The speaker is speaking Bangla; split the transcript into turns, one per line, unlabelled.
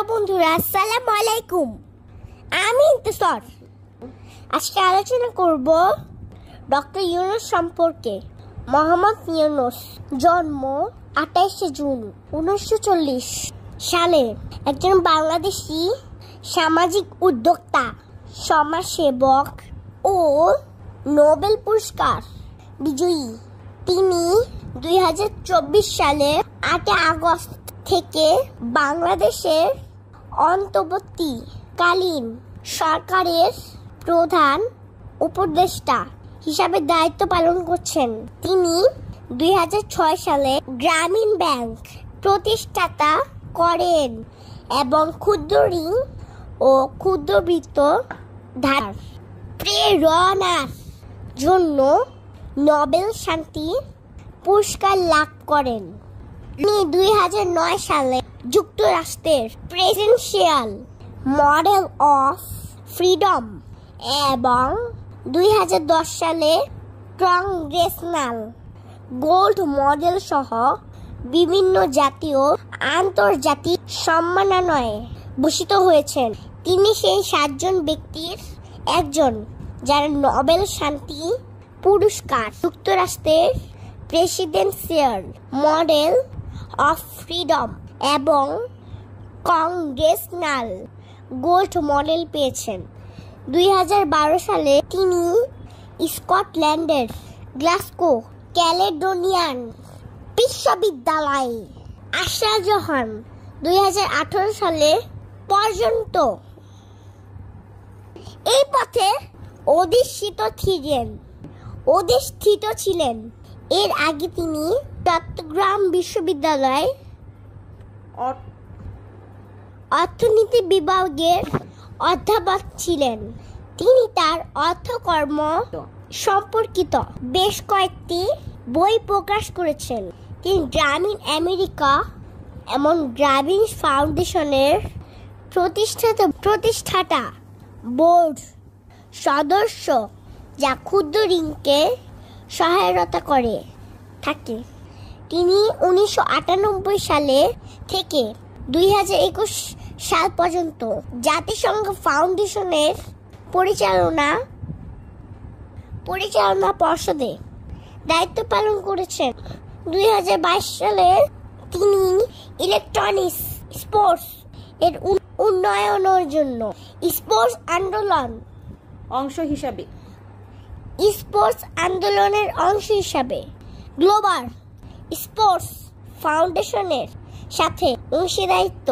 হ্যালো বন্ধুরা, আসসালামু আলাইকুম। আমি ইন্তসার। আজকে আলোচনা করব ডক্টর ইউনূস সম্পর্কে। মোহাম্মদ ইউনূস জন্ম 28 জুন 1940 সালে একজন বাংলাদেশি সামাজিক উদ্যোক্তা, সমাজসেবক ও নোবেল পুরস্কার বিজয়ী। তিনি 2024 সালে 8 আগস্ট থেকে বাংলাদেশের অন্তর্বর্তীকালীন সরকারের প্রধান উপদেষ্টা হিসাবে দায়িত্ব পালন করছেন। তিনি 2006 সালে গ্রামীণ ব্যাংক প্রতিষ্ঠাতা করেন এবং ক্ষুদ্র ঋণ ও ক্ষুদ্রবৃত্ত ধার প্রেরণার জন্য নোবেল শান্তি পুরস্কার লাভ করেন। তিনি 2009 সালে যুক্তরাষ্ট্রের প্রেসিডেন্সিয়াল মডেল অফ ফ্রিডম এবং 2010 সালে কংগ্রেসনাল গোল্ড মডেল সহ বিভিন্ন জাতীয় আন্তর্জাতিক সম্মাননায় ভূষিত হয়েছেন। তিনি সেই 7 জন ব্যক্তির একজন যারা নোবেল শান্তি পুরস্কার যুক্তরাষ্ট্রের প্রেসিডেন্সিয়াল মডেল অফ ফ্রিডম এবং কংগ্রেসনাল গোল্ড মডেল পেয়েছেন। 2012 সালে তিনি স্কটল্যান্ডের গ্লাসগো ক্যালেডোনিয়ান বিশ্ববিদ্যালয়ে আচার্য হন। 2018 সালে পর্যন্ত এই পথে অধিষ্ঠিত ছিলেন। এর আগে তিনি চট্টগ্রাম বিশ্ববিদ্যালয়ে অর্থনীতি বিভাগের অধ্যাপক ছিলেন। তিনি তার অর্থকর্ম সম্পর্কিত বেশ কয়েকটি বই প্রকাশ করেছেন। তিনি গ্রামীণ আমেরিকা এবং গ্রামীণ ফাউন্ডেশনের প্রতিষ্ঠাতা বোর্ড সদস্য, যা ক্ষুদ্র ঋণকে সহায়তা করে থাকে। তিনি 1998 সালে থেকে 2021 সাল পর্যন্ত জাতিসংঘ ফাউন্ডেশনের পরিচালনা পর্ষদে দায়িত্ব পালন করেছেন। 2022 সালে তিনি ইলেকট্রনিক্স স্পোর্টস এর উন্নয়নের জন্য স্পোর্টস আন্দোলনের অংশ হিসাবে গ্লোবাল স্পোর্টস ফাউন্ডেশনের সাথে অংশীদারিত্ব